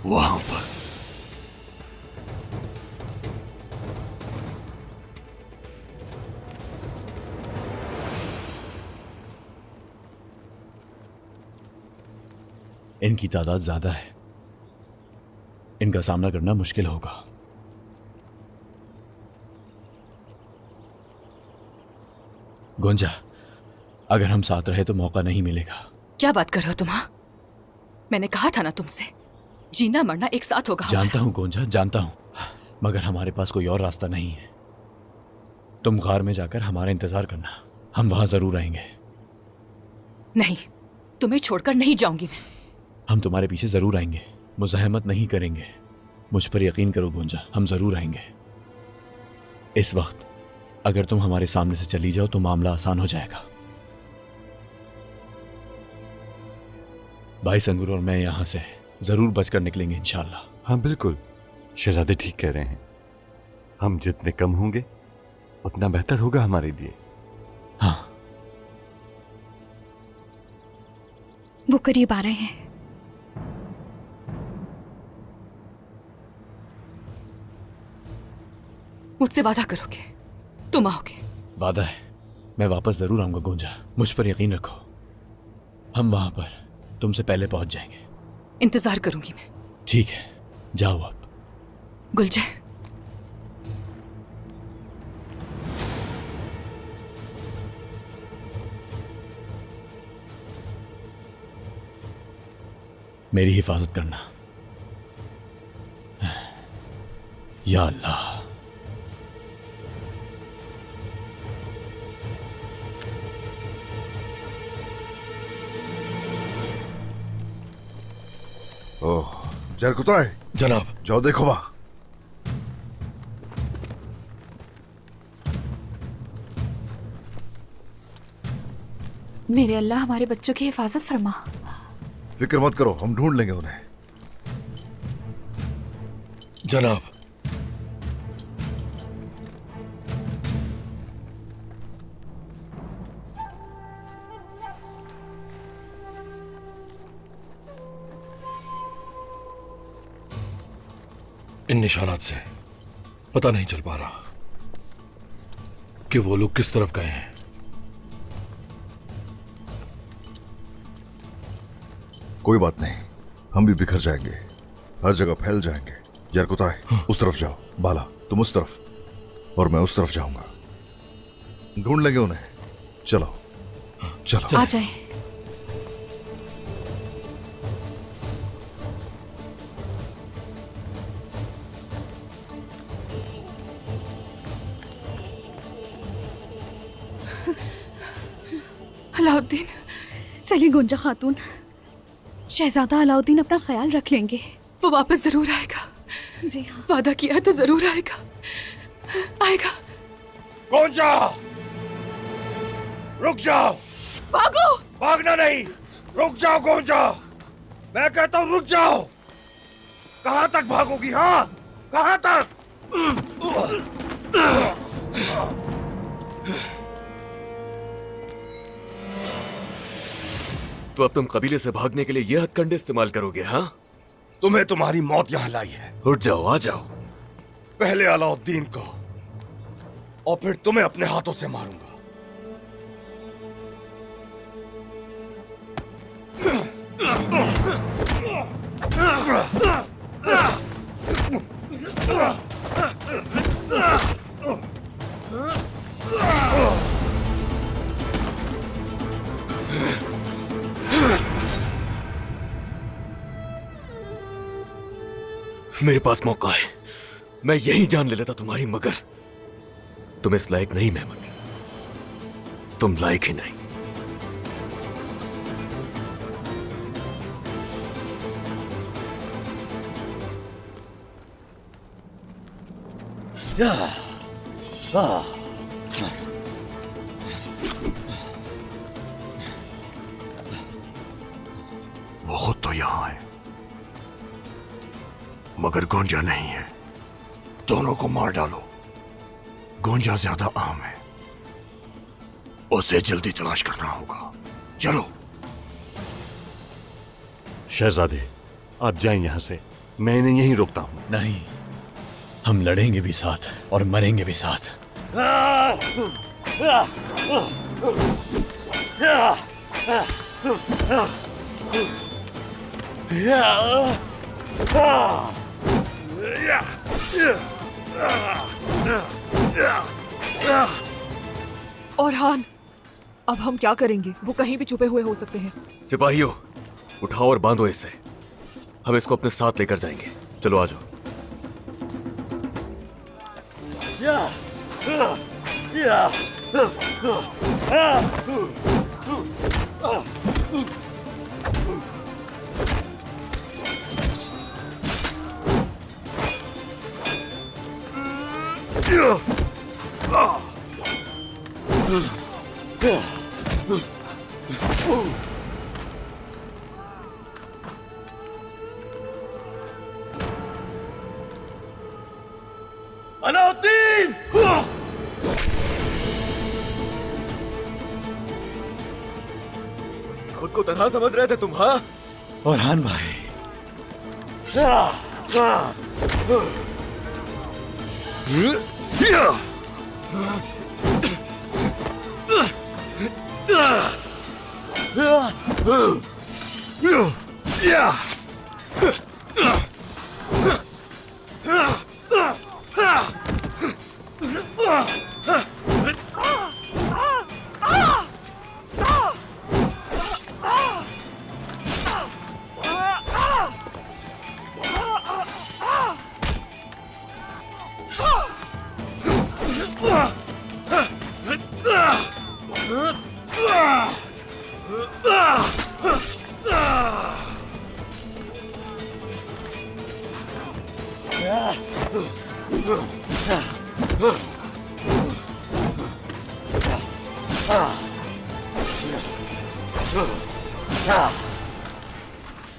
वहां पर। इनकी तादाद ज्यादा है, इनका सामना करना मुश्किल होगा। गुंजा, अगर हम साथ रहे तो मौका नहीं मिलेगा। क्या बात कर रहे हो तुम? हाँ, मैंने कहा था ना तुमसे, जीना मरना एक साथ होगा। जानता हूं गुंजा, जानता हूं, मगर हमारे पास कोई और रास्ता नहीं है। तुम गार में जाकर हमारा इंतजार करना, हम वहां जरूर आएंगे। नहीं, तुम्हें छोड़कर नहीं जाऊंगी मैं। हम तुम्हारे पीछे जरूर आएंगे, मुज़ाहमत नहीं करेंगे। मुझ पर यकीन करो गुंजा, हम जरूर आएंगे। इस वक्त अगर तुम हमारे सामने से चली जाओ तो मामला आसान हो जाएगा। भाई संगूर और मैं यहां से जरूर बचकर निकलेंगे इंशाल्लाह। हाँ बिल्कुल, शहजादे ठीक कह रहे हैं। हम जितने कम होंगे उतना बेहतर होगा हमारे लिए। हाँ, वो करीब आ रहे हैं। मुझसे वादा करोगे तुम आओगे? वादा है, मैं वापस जरूर आऊंगा गुंजा, मुझ पर यकीन रखो। हम वहां पर तुमसे पहले पहुंच जाएंगे। इंतजार करूंगी मैं। ठीक है, जाओ अब। गुलजय, मेरी हिफाजत करना। या अल्लाह। ओह, जरकुताय, जनाब। जाओ देखो वहां। मेरे अल्लाह, हमारे बच्चों की हिफाजत फरमा। फिक्र मत करो, हम ढूंढ लेंगे उन्हें। जनाब, इन निशानात से पता नहीं चल पा रहा कि वो लोग किस तरफ गए हैं। कोई बात नहीं, हम भी बिखर जाएंगे, हर जगह फैल जाएंगे। जरकुताय, उस तरफ जाओ। बाला, तुम उस तरफ और मैं उस तरफ जाऊंगा। ढूंढ लेंगे उन्हें। चलो चलो। आ जाए। अलाउद्दीन। चलिए गुंजा खातून, शहजादा अलाउद्दीन अपना ख्याल रख लेंगे। वो वापस जरूर आएगा। जी हाँ। वादा किया है तो जरूर आएगा, आएगा। गोंजा, रुक जाओ। भागो! भागना नहीं, रुक जाओ गोंजा। मैं कहता हूं रुक जाओ। कहां तक भागोगी? हाँ, कहां तक? तो अब तुम कबीले से भागने के लिए यह हथकंडे इस्तेमाल करोगे? हाँ, तुम्हें तुम्हारी मौत यहां लाई है। उठ जाओ, आ जाओ। पहले अलाउद्दीन को और फिर तुम्हें अपने हाथों से मारूंगा। मेरे पास मौका है, मैं यही जान ले लेता तुम्हारी, मगर तुम इस लायक नहीं मेहमत, तुम लायक ही नहीं। वो खुद तो यहां है, मगर गोंजा नहीं है। दोनों को मार डालो। गोंजा ज्यादा आम है, उसे जल्दी तलाश करना होगा। चलो। शहजादे, आप जाएं यहां से। मैं इन्हें यहीं रोकता हूं। नहीं, हम लड़ेंगे भी साथ और मरेंगे भी साथ। और हान, अब हम क्या करेंगे? वो कहीं भी छुपे हुए हो सकते हैं। सिपाहियों, उठाओ और बांधो इसे। हम इसको अपने साथ लेकर जाएंगे। चलो आ जाओ। अलाउद्दीन! खुद को तनहा समझ रहे थे तुम, हाँ? और हान भाई,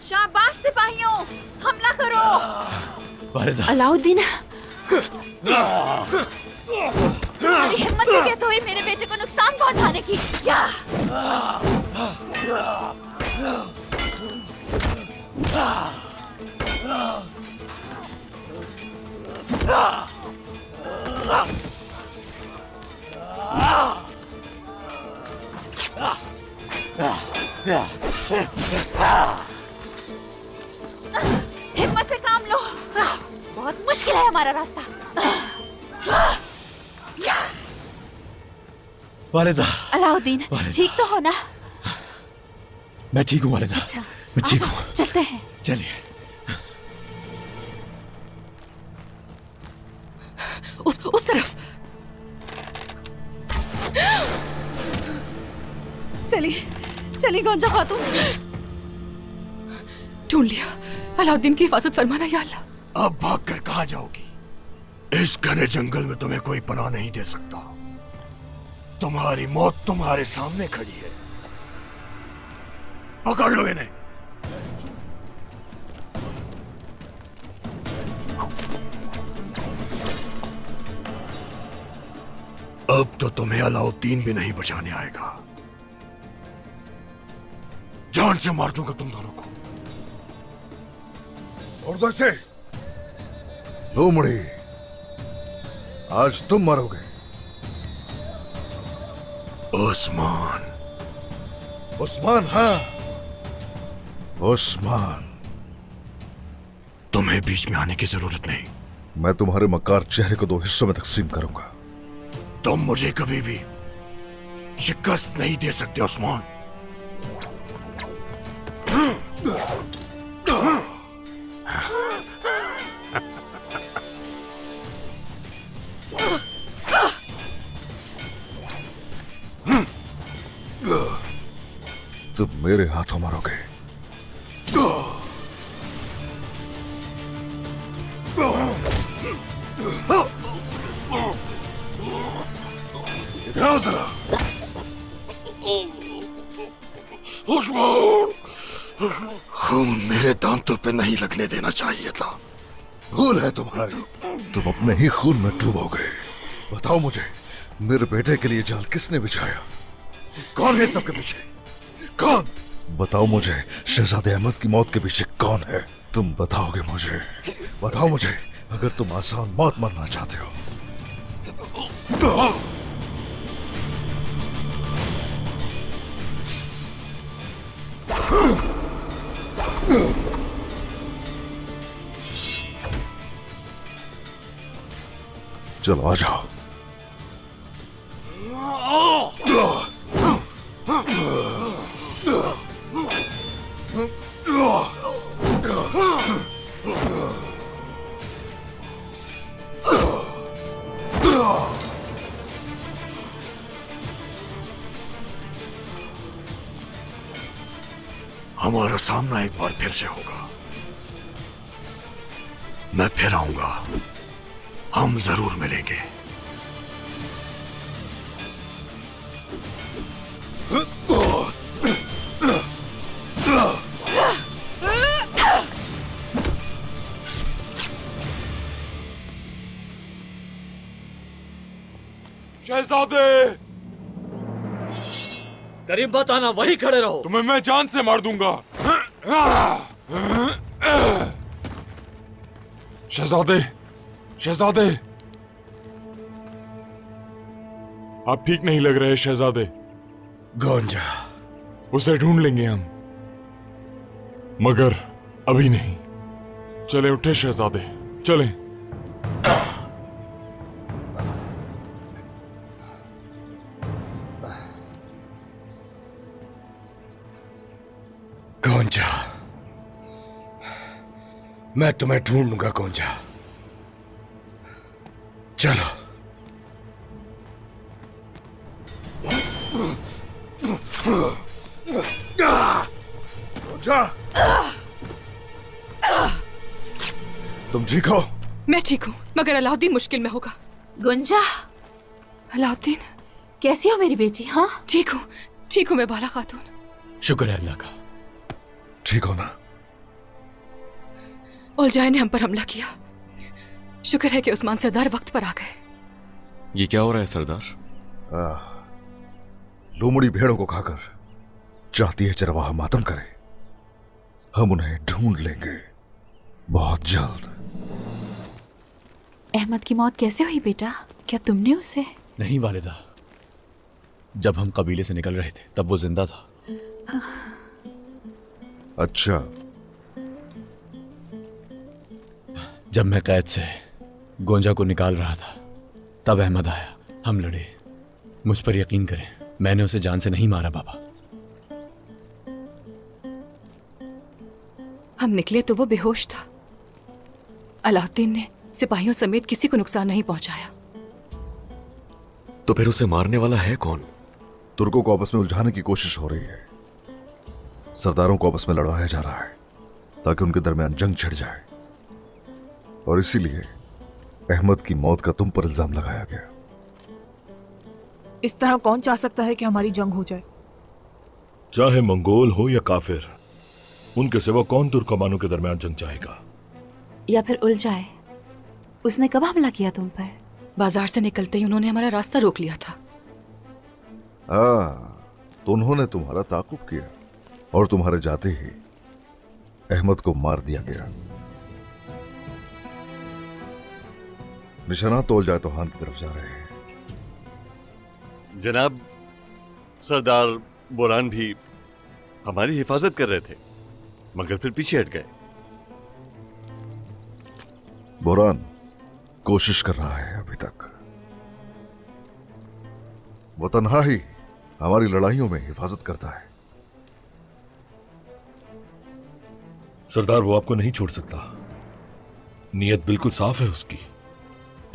शाबाश सिपाहियों, हमला करो। वालिदा, अलाउद्दीन, तुम्हारी हिम्मत भी कैसे हुई मेरे बेटे को नुकसान पहुंचाने की? या हिम्मत से काम लो, बहुत मुश्किल है हमारा रास्ता। वालिदा, अलाउद्दीन, वालिदा। ठीक तो हो ना? मैं ठीक हूँ वालिदा। अच्छा, मैं ठीक आजा, हूँ। चलते हैं। चलिए। उस तरफ। चलिए चलिए गोंजा खातून। ढूंढ लिया। अलाउद्दीन की हिफाजत फरमाना या अल्लाह। अब भागकर कहां जाओगी? इस घने जंगल में तुम्हें कोई पनाह नहीं दे सकता। तुम्हारी मौत तुम्हारे सामने खड़ी है। पकड़ लो इन्हें। अब तो तुम्हें अलाउद्दीन भी नहीं बचाने आएगा। जान से मार दूंगा तुम दोनों को। छोड़ दो इसे। लो मुड़ी, आज तुम मरोगे। उस्मान। उस्मान? हाँ, उस्मान। तुम्हें बीच में आने की जरूरत नहीं। मैं तुम्हारे मक्कार चेहरे को 2 हिस्सों में तकसीम करूंगा। तुम मुझे कभी भी शिकस्त नहीं दे सकते उस्मान। तुम मेरे हाथों मरोगे। इधर आओ जरा। उस्मान, खून मेरे दांतों पे नहीं लगने देना चाहिए था। भूल है तुम्हारी। तुम अपने ही खून में डूबोगे। बताओ मुझे, मेरे बेटे के लिए जाल किसने बिछाया? कौन है सबके पीछे? कौन? बताओ मुझे, शहजादे अहमद की मौत के पीछे कौन है? तुम बताओगे मुझे, बताओ मुझे, अगर तुम आसान मौत मरना चाहते हो। चलो आ जाओ। हमारा सामना एक बार फिर से होगा। मैं फिर आऊंगा, हम जरूर मिलेंगे। शहजादे, करीब मत आना, वहीं खड़े रहो। तुम्हें मैं जान से मार दूंगा। शहजादे, शहजादे, आप ठीक नहीं लग रहे शहजादे। गोंजा, उसे ढूंढ लेंगे हम, मगर अभी नहीं। चले उठे शहजादे, चले। गोंजा, मैं तुम्हें ढूंढूंगा गोंजा। चलो। गोंजा, तुम ठीक हो? मैं ठीक हूँ, मगर अलाउद्दीन मुश्किल में होगा। गुंजा, अलाउद्दीन, कैसी हो मेरी बेटी? हाँ, ठीक हूँ मैं बाला खातून। शुक्र है अल्लाह का। ठीक हो ना? उलझाए ने हम पर हमला किया। शुक्र है कि उस्मान सरदार वक्त पर आ गए। ये क्या हो रहा है सरदार? लोमड़ी भेड़ों को खाकर चाहती है चरवाहा मातम करे। हम उन्हें ढूंढ लेंगे बहुत जल्द। अहमद की मौत कैसे हुई बेटा? क्या तुमने उसे? नहीं वालिदा, जब हम कबीले से निकल रहे थे तब वो जिंदा था। अच्छा, जब मैं कैद से गोंजा को निकाल रहा था तब अहमद आया, हम लड़े। मुझ पर यकीन करें, मैंने उसे जान से नहीं मारा बाबा। हम निकले तो वो बेहोश था। अलाउद्दीन ने सिपाहियों समेत किसी को नुकसान नहीं पहुंचाया। तो फिर उसे मारने वाला है कौन? तुर्कों को आपस में उलझाने की कोशिश हो रही है। सरदारों को आपस में लड़वाया जा रहा है ताकि उनके दरमियान जंग छिड़ जाए, और इसीलिए अहमद की मौत का तुम पर इल्जाम लगाया गया। इस तरह कौन चाह सकता है कि हमारी जंग हो जाए? चाहे मंगोल हो या काफिर, उनके सिवा कौन तुर्कमानों के दरमियान जंग चाहेगा? या फिर उलझाए? उसने कब हमला किया तुम पर? बाजार से निकलते ही उन्होंने हमारा रास्ता रोक लिया था। तो उन्होंने तुम्हारा ताकुब किया और तुम्हारे जाते ही अहमद को मार दिया गया। निशाना तोल जाए तो हान की तरफ जा रहे हैं। जनाब, सरदार बोरान भी हमारी हिफाजत कर रहे थे, मगर फिर पीछे हट गए। बोरान कोशिश कर रहा है अभी तक। वो तन्हा ही हमारी लड़ाइयों में हिफाजत करता है। सरदार, वो आपको नहीं छोड़ सकता। नीयत बिल्कुल साफ है उसकी।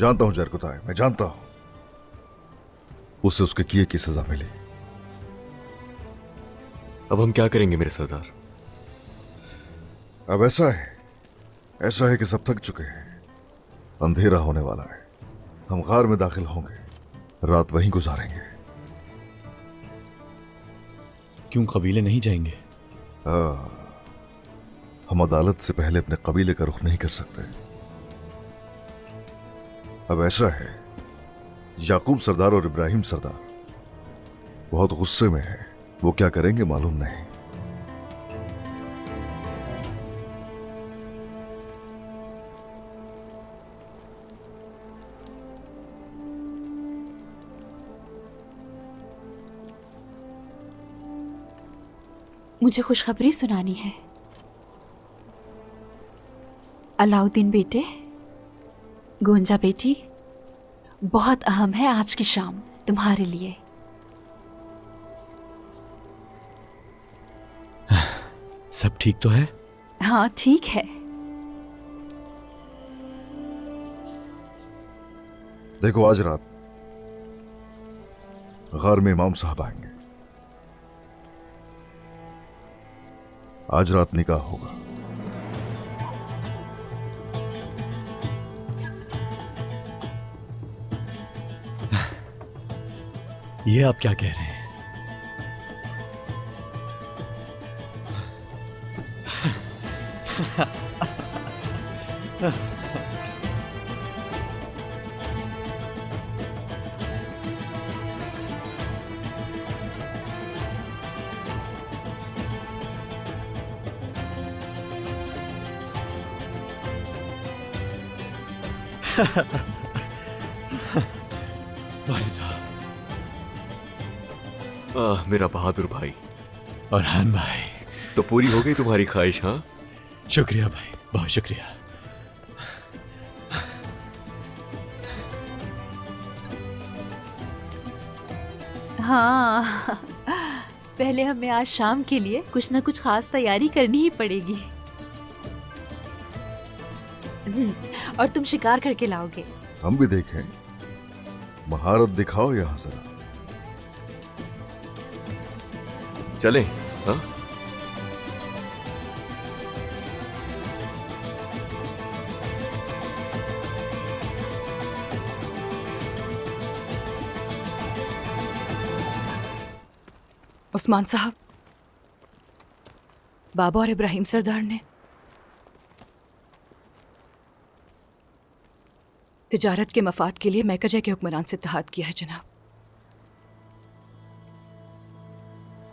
जानता हूं जरकुताय, मैं जानता हूं। उसे उसके किए की सजा मिली। अब हम क्या करेंगे मेरे सरदार? अब ऐसा है कि सब थक चुके हैं। अंधेरा होने वाला है। हम गार में दाखिल होंगे, रात वहीं गुजारेंगे। क्यों कबीले नहीं जाएंगे? हम अदालत से पहले अपने कबीले का रुख नहीं कर सकते। अब ऐसा है, याकूब सरदार और इब्राहिम सरदार बहुत गुस्से में है। वो क्या करेंगे मालूम नहीं। मुझे खुशखबरी सुनानी है। अलाउद्दीन बेटे, गोंजा बेटी, बहुत अहम है आज की शाम तुम्हारे लिए। सब ठीक तो है? हाँ ठीक है। देखो, आज रात गार में इमाम साहब आएंगे। आज रात निकाह होगा। ये आप क्या कह रहे हैं? वालिदा मेरा बहादुर भाई। और हान भाई, तो पूरी हो गई तुम्हारी ख्वाहिश? हाँ, शुक्रिया भाई, बहुत शुक्रिया। हाँ पहले हमें आज शाम के लिए कुछ ना कुछ खास तैयारी करनी ही पड़ेगी। और तुम शिकार करके लाओगे। हम भी देखें, महारत दिखाओ यहां जरा। चलें? हाँ, उस्मान साहब, बाबा और इब्राहिम सरदार ने तिजारत के मफाद के लिए मैकजे के हुक्मरान से इत्तेहाद किया है जनाब।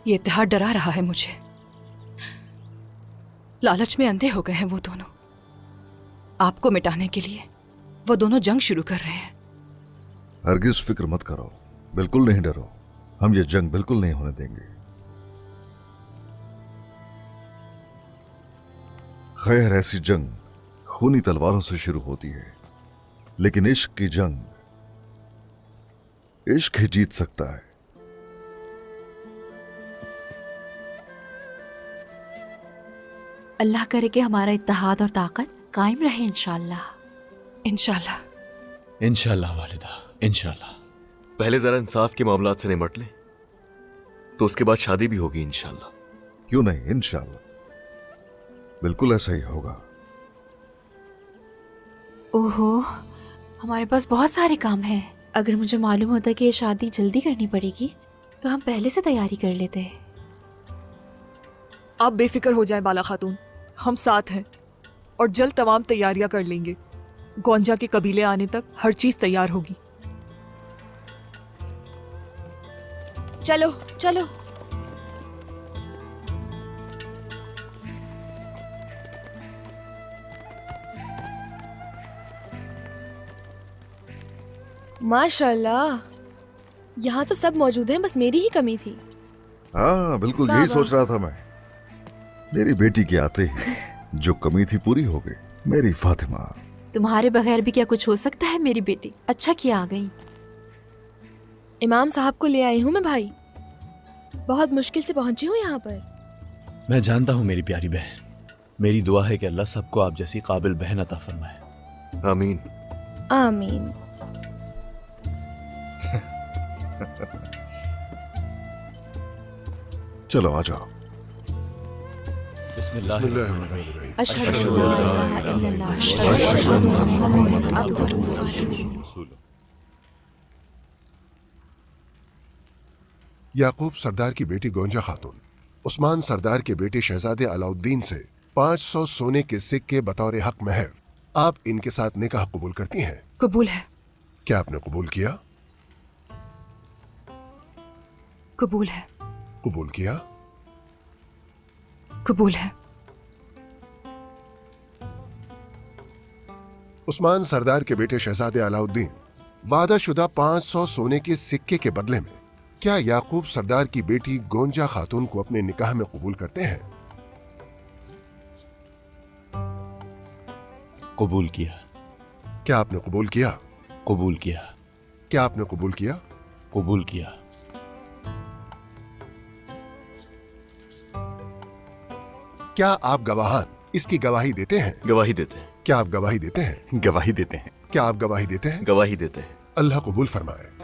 ये इत्तेहाद डरा रहा है मुझे। लालच में अंधे हो गए हैं वो दोनों। आपको मिटाने के लिए वो दोनों जंग शुरू कर रहे हैं। हरगिज फिक्र मत करो, बिल्कुल नहीं डरो। हम ये जंग बिल्कुल नहीं होने देंगे। खैर, ऐसी जंग खूनी तलवारों से शुरू होती है, लेकिन इश्क की जंग इश्क ही जीत सकता है। अल्लाह करे कि हमारा इत्तेहाद और ताकत कायम रहे इंशाल्लाह। इंशाल्लाह। इंशाल्लाह वालिदा, इंशाल्लाह। पहले जरा इंसाफ के मामलात से निमट लें, तो उसके बाद शादी भी होगी इंशाल्लाह। क्यों नहीं, इंशाल्लाह बिल्कुल ऐसा ही होगा। ओहो, हमारे पास बहुत सारे काम हैं। अगर मुझे मालूम होता कि ये शादी जल्दी करनी पड़ेगी तो हम पहले से तैयारी कर लेते। आप बेफिक्र हो जाएं बाला खातून, हम साथ हैं और जल्द तमाम तैयारियां कर लेंगे। गोंजा के कबीले आने तक हर चीज तैयार होगी। चलो चलो। माशाल्लाह, यहाँ तो सब मौजूद हैं, बस मेरी ही कमी थी। हाँ, बिल्कुल यही सोच रहा था मैं। मेरी बेटी के आते ही जो कमी थी पूरी हो गई। मेरी फातिमा। तुम्हारे बगैर भी क्या कुछ हो सकता है मेरी बेटी? अच्छा किया आ गई। इमाम साहब को ले आई हूँ मैं भाई, बहुत मुश्किल से पहुंची हूँ यहाँ पर। मैं जानता हूँ मेरी प्यारी बहन। मेरी दुआ है कि अल्लाह सबको आप जैसी काबिल बहन अता फरमाए। आमीन। आमीन। चलो आ जाओ। बिस्मिल्लाहिर्रहमानिर्रहीम। अशहदु अल्ला इलाहा इल्लल्लाह व अशहदु अन्ना मुहम्मदन अब्दुहु व रसूलुहु। याकूब सरदार की बेटी गोंजा खातून उस्मान सरदार के बेटे शहजादे अलाउद्दीन से 500 सोने के सिक्के बतौर हक महर आप इनके साथ निकाह कबूल करती हैं? कबूल है। क्या आपने कबूल किया? कबूल है। कबूल किया? कबूल है। उस्मान सरदार के बेटे शहजादे अलाउद्दीन वादा शुदा 500 सोने के सिक्के के बदले में क्या याकूब सरदार की बेटी गोंजा खातून को अपने निकाह में कबूल करते हैं? कबूल किया। क्या आपने कबूल किया? कबूल किया। क्या आपने कबूल किया? कबूल किया। क्या आप गवाहान इसकी गवाही देते हैं? गवाही देते हैं। क्या आप गवाही देते हैं? गवाही देते हैं। क्या आप गवाही देते हैं? गवाही देते हैं। अल्लाह कबूल फरमाए।